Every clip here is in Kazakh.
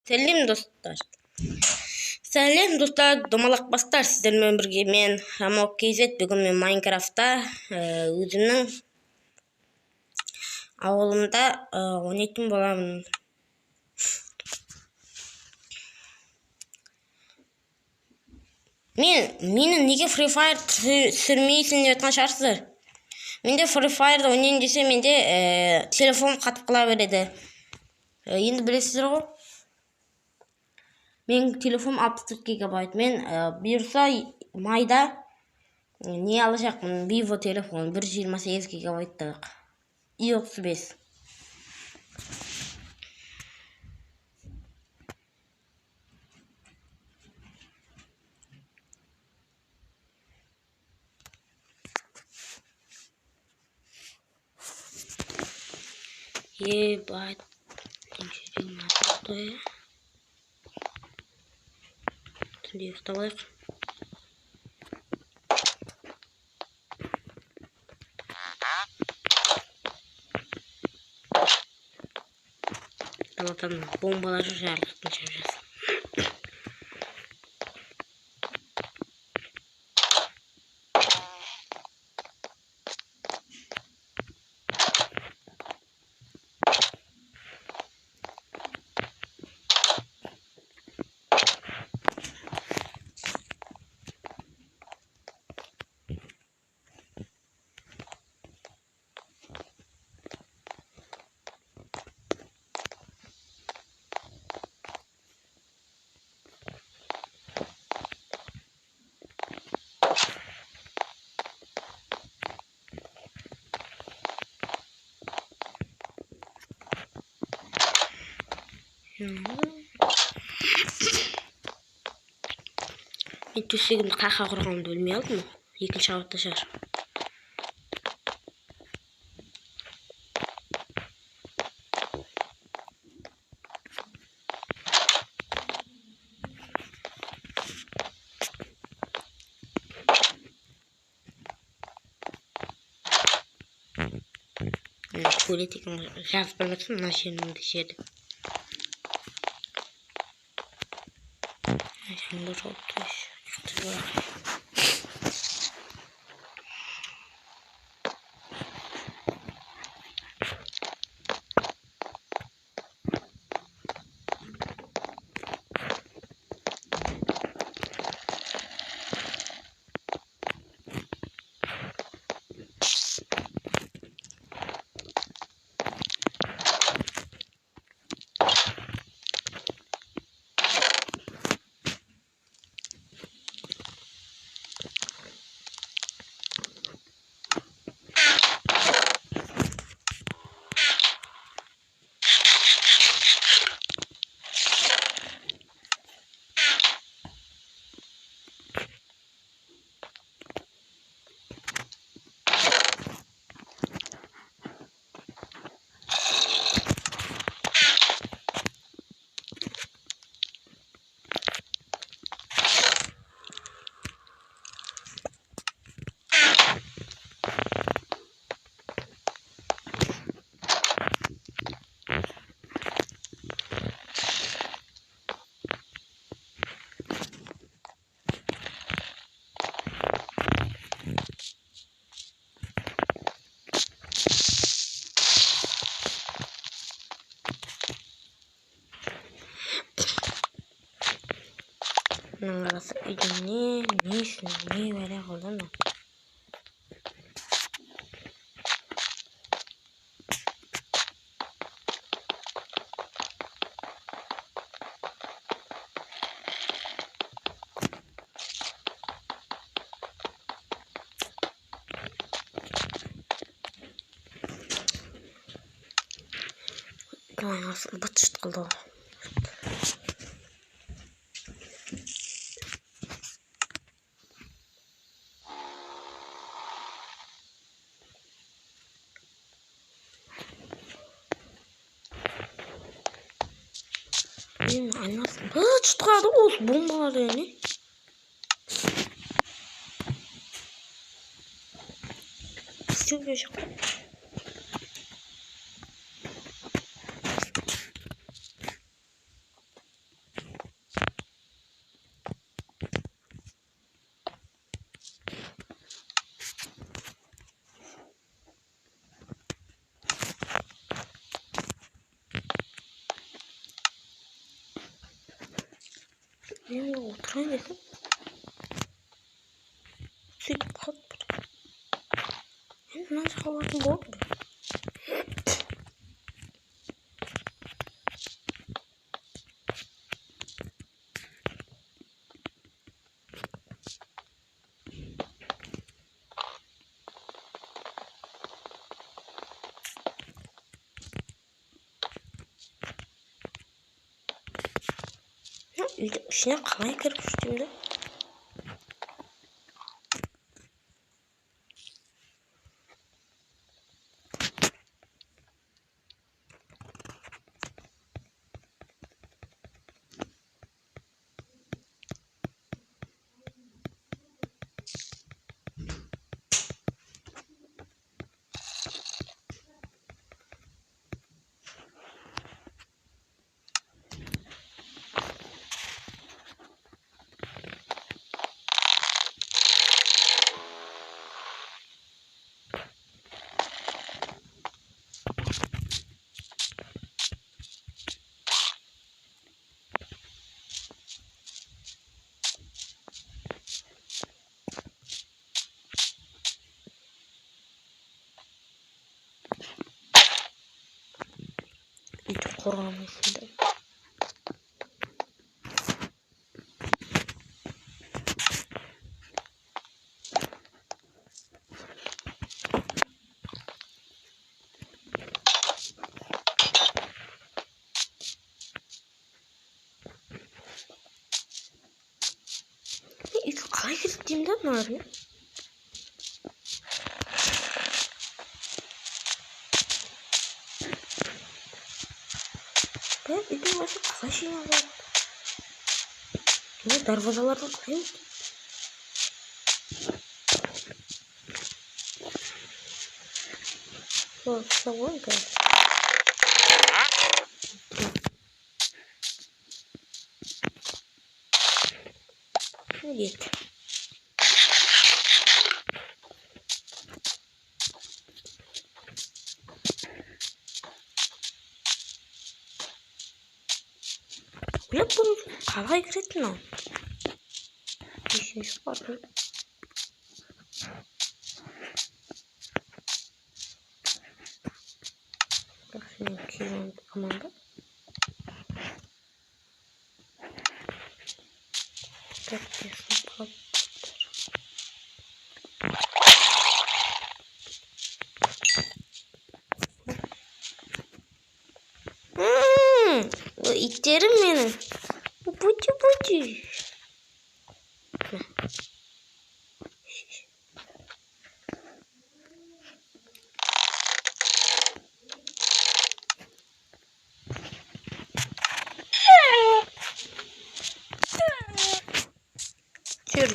Сәлем достар. Сәлем достар, домалақ бастар сіздермен бірге мен Амок KZ. Бүгін мен Майнкрафтта өзімнің ауылымда ойнайтын боламын. Мені неге Free Fire түсірмейсің деп айтқан шығарсыздар. Менде Free Fire'да ойнайын десе менде телефон қатып қала береді. Енді білесіздер ғой. Мен телефон 64 гигабайт. Мен бұйырса майда не алacakмын? Vivo телефон 128 гигабайттық. i35. Ебать. Түнде ұйықтап алайық. Даладан бомбалар жарылып жатыр. Мен төсегімді қақа құрғанымды білмей алдым. Екінші қабатта шығар. Политиканы жазып білмесін, мына жерімді жеді. Şimdi rotmuş. Arası ne böyle oldu mu? Aslında batıştı kaldı. Aynen. Çıtırdı olsun bombalar yani. Çok yaşa. Yani oturayım dedim. Sürekli kalk. Yani nasıl havadım bol mu? Ya içine kalay kırmış şimdi. İyice koramışsın. İlk kalay gittiğimde ne arıyor? Ben bir başka kalay şey var. Ne darvazalardan koyayım ki? Savun ki. Git. Ulan bunu kalay girettin o. İşiniz var mı? Bak şimdi kilon amanda. Bekliyorsun kalk. Bu itlerim benim. Bu bucu bucu.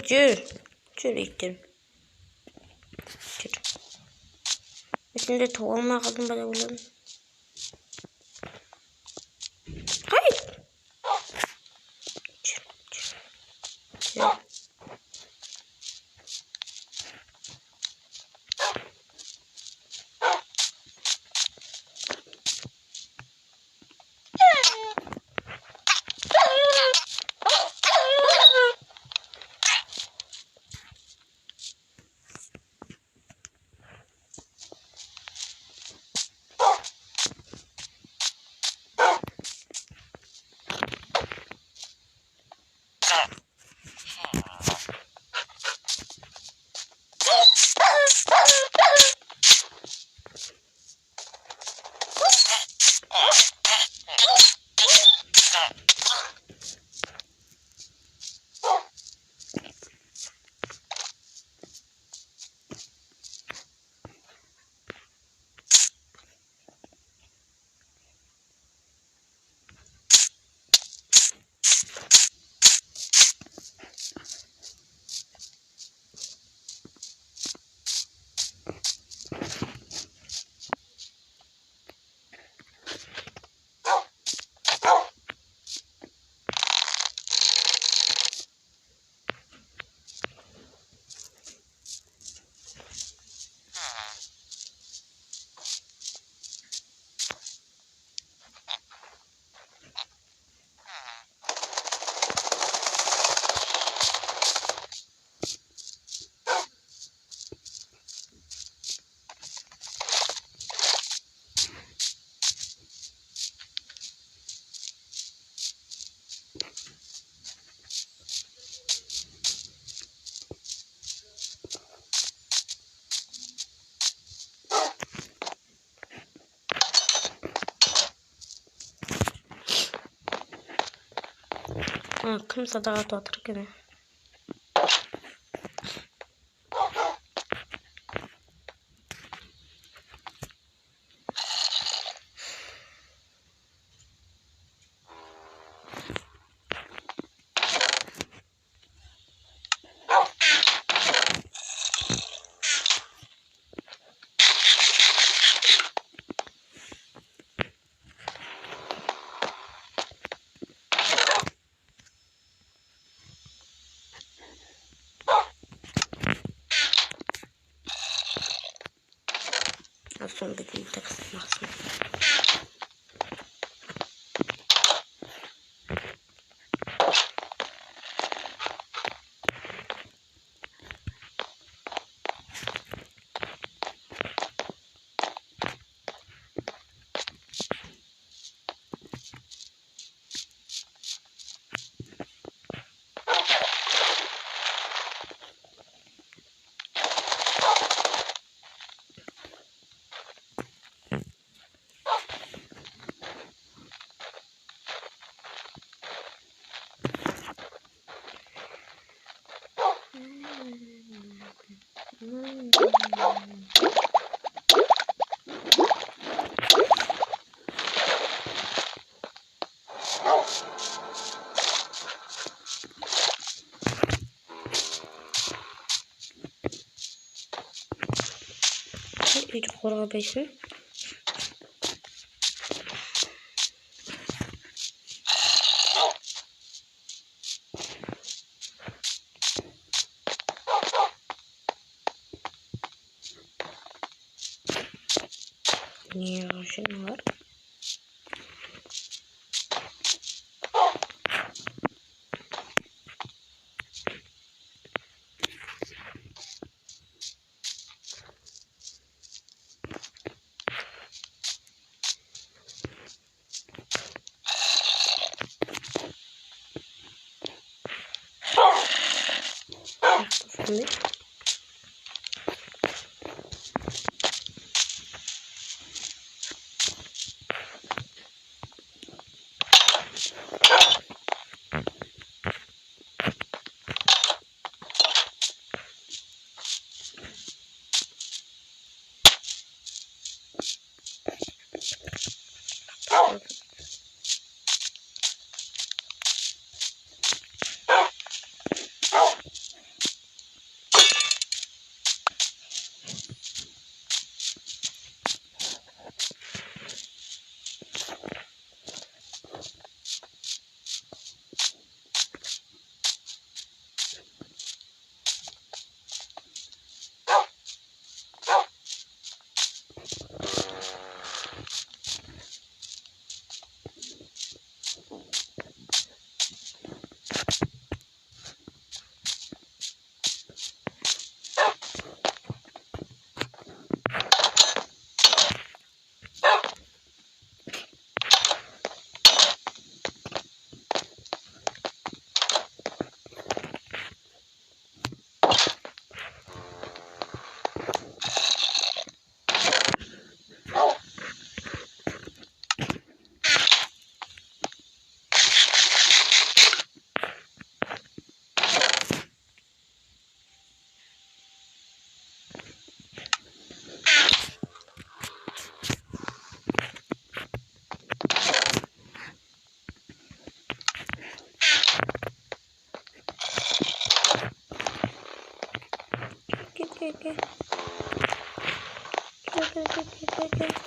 Çür. Çür itlerim. Çür. Şimdi tohumla kaldım böyle bulalım. Hayır. Çür. Çür. Kim sadaqa otur kene. Son bir text machsın. İyice korğa besin. Niye şey var? Şimdi gel. Gel.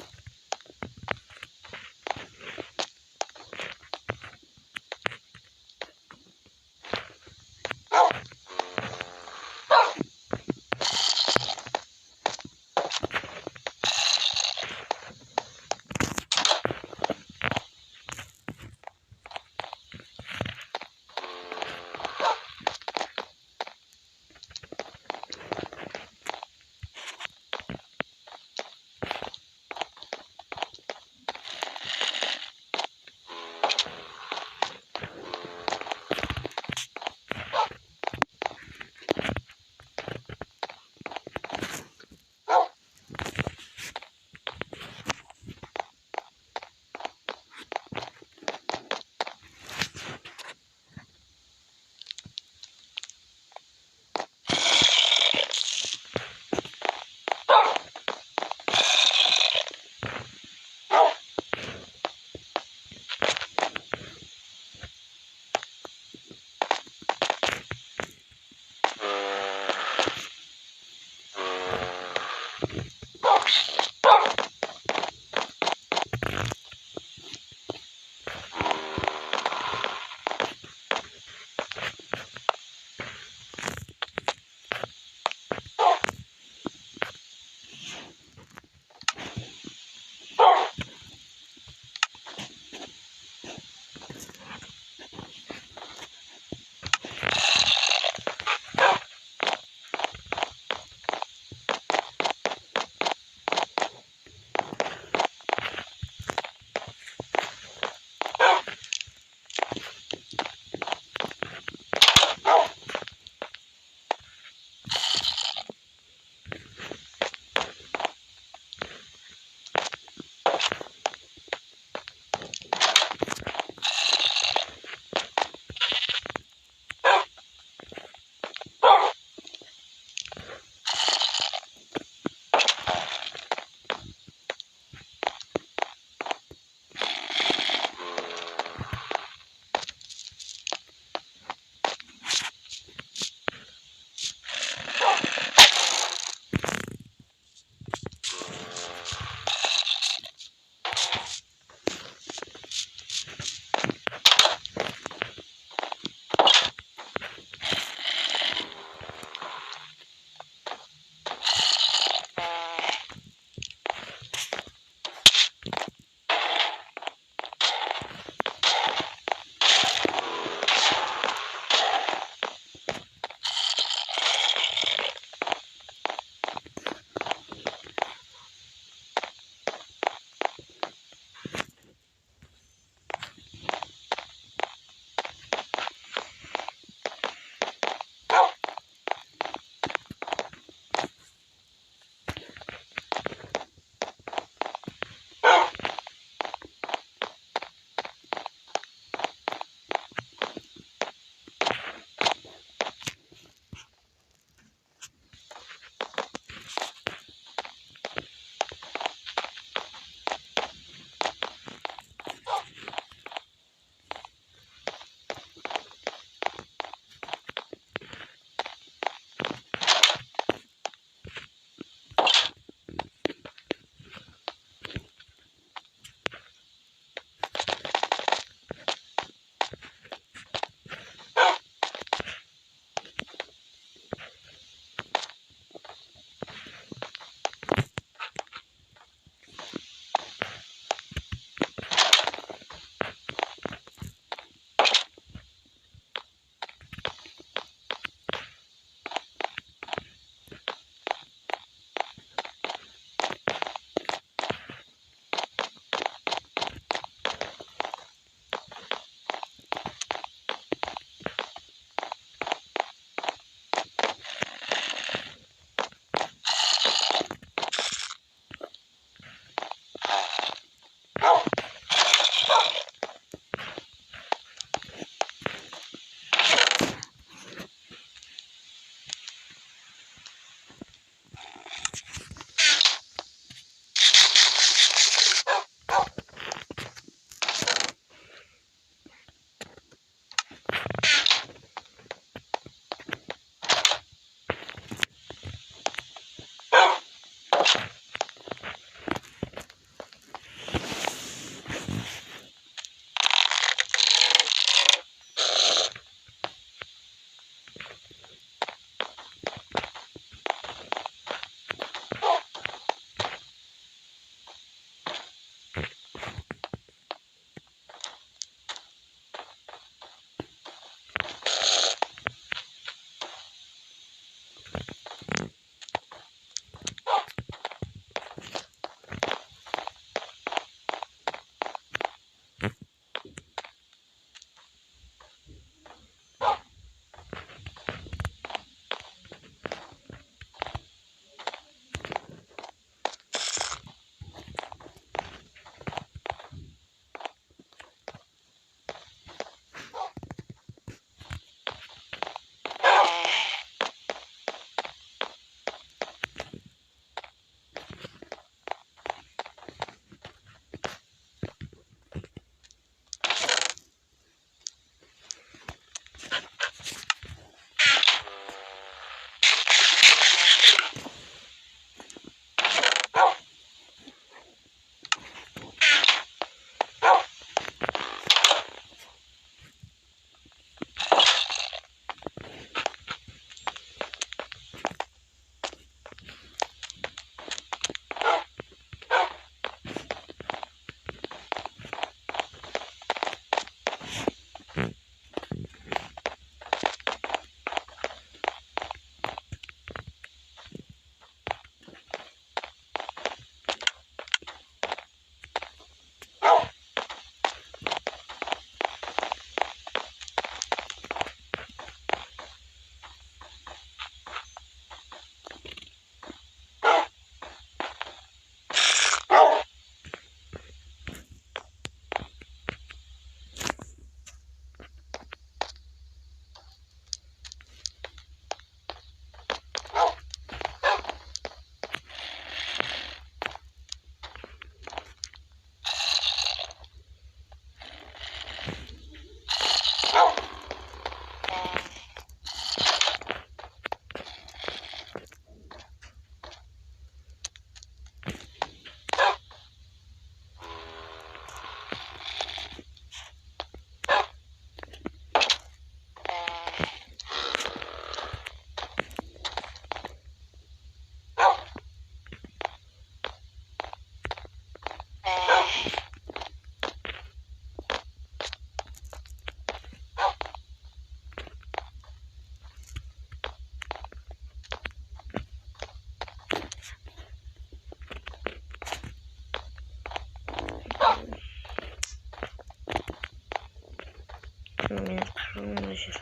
Мына жер.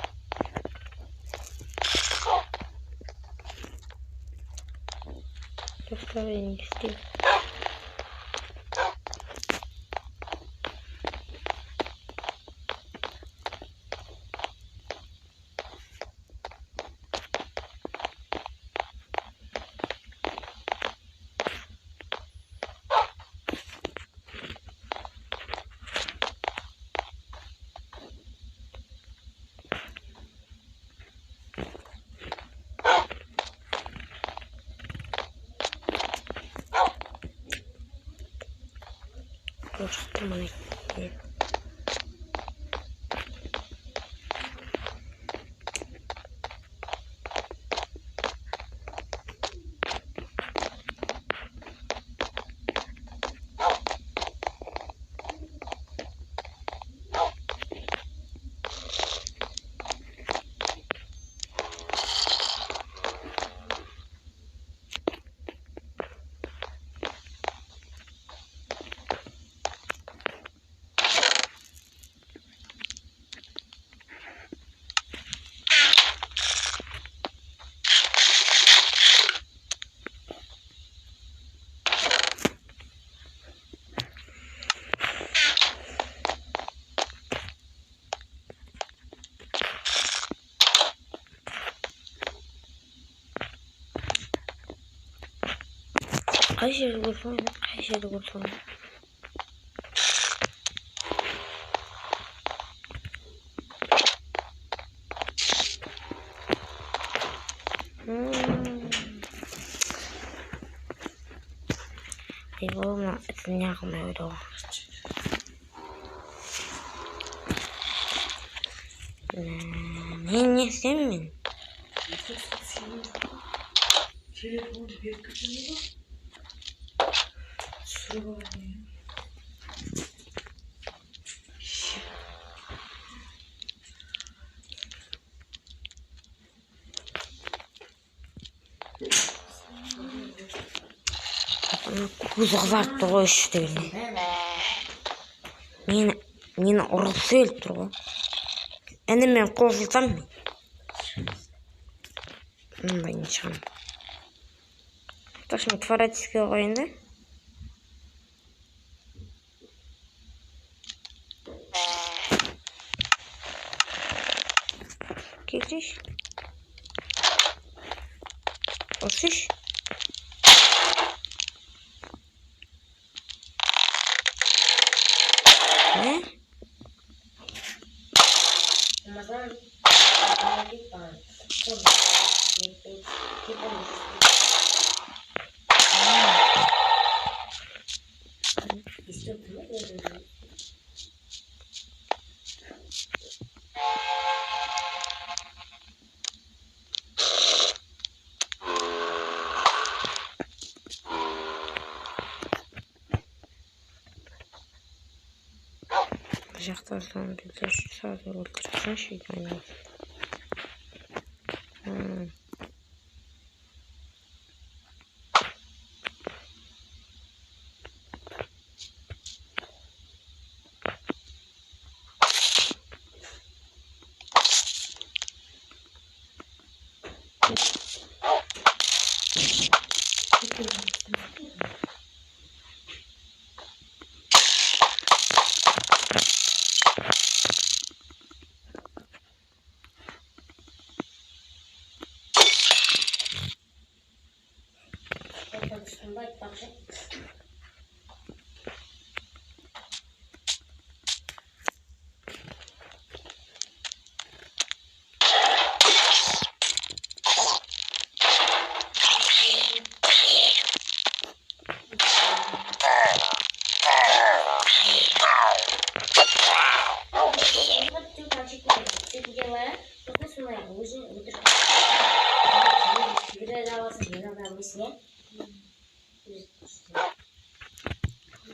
Достар не істейді. Просто мына қай жерде көрсем, қай жерде көрсем. Мына не қылмай қойды ғой. Не істеймін мен? Телефонды беріп кетемін ба? Түсіріп алайын. Көзі қызартты ғой үш дегенде. Мені ұрғысы келіп тұр ғой. Енді мен қосылсам мен. Мындай не шығамын. Ташым творатиске қойын да. Кетіреш. Осыш. Ne? Ramazan Жақта соны біздер сразу өлтірсінші айналып.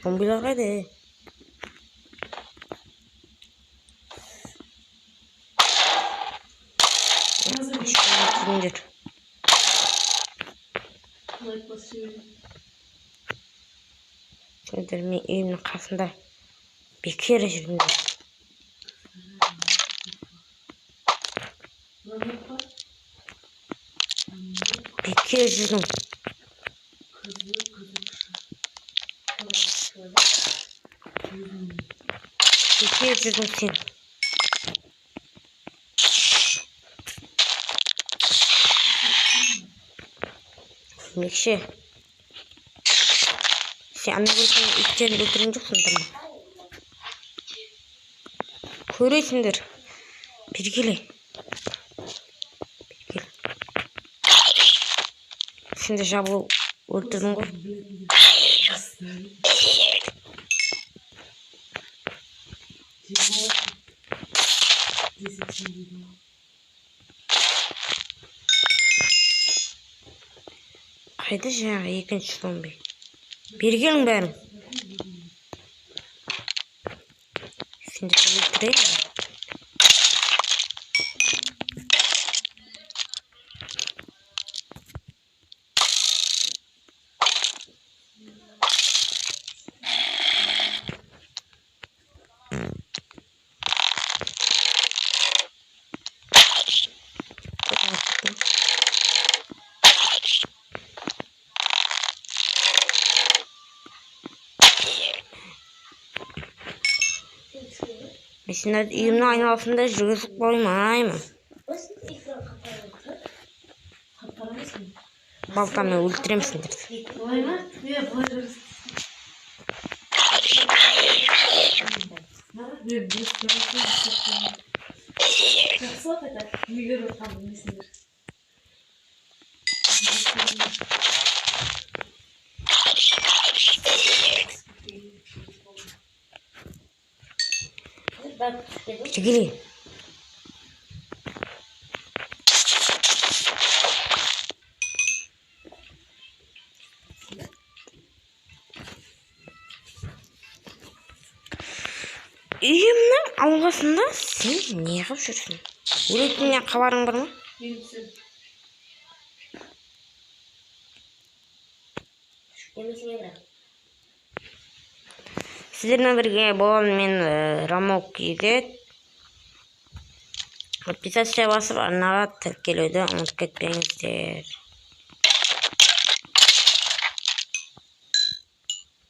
Zombiler hadi. Zincir. Söndürme evimin kasında bir kere жүрмін. Anlatma. Bekir üzüldüm. Kızı kuşu. Şöyle. Bekir üzüldüm seni. Mekşi. Sen anne bunu içeri götürüneceksin tamam. Көресіңдер. Бергеле. Бергеле. Сен де жабылып өлтірдің ғой. Қайда жаңағы екінші зомби? Бергелің бәрін. Сен де өлтірейін. Mesela үйімнің айналасында жүргізіп қоймаймын. Балтамен өлтіремін сендерді. Бергеле. Үйімнің алғасында сен не қылып жүрсің? Өлетіннен хабарың бар ма? Сіздермен бірге болған мен Рамок Егет. Подписация басып арнаға тіркелуді ұмытып кетпеңіздер.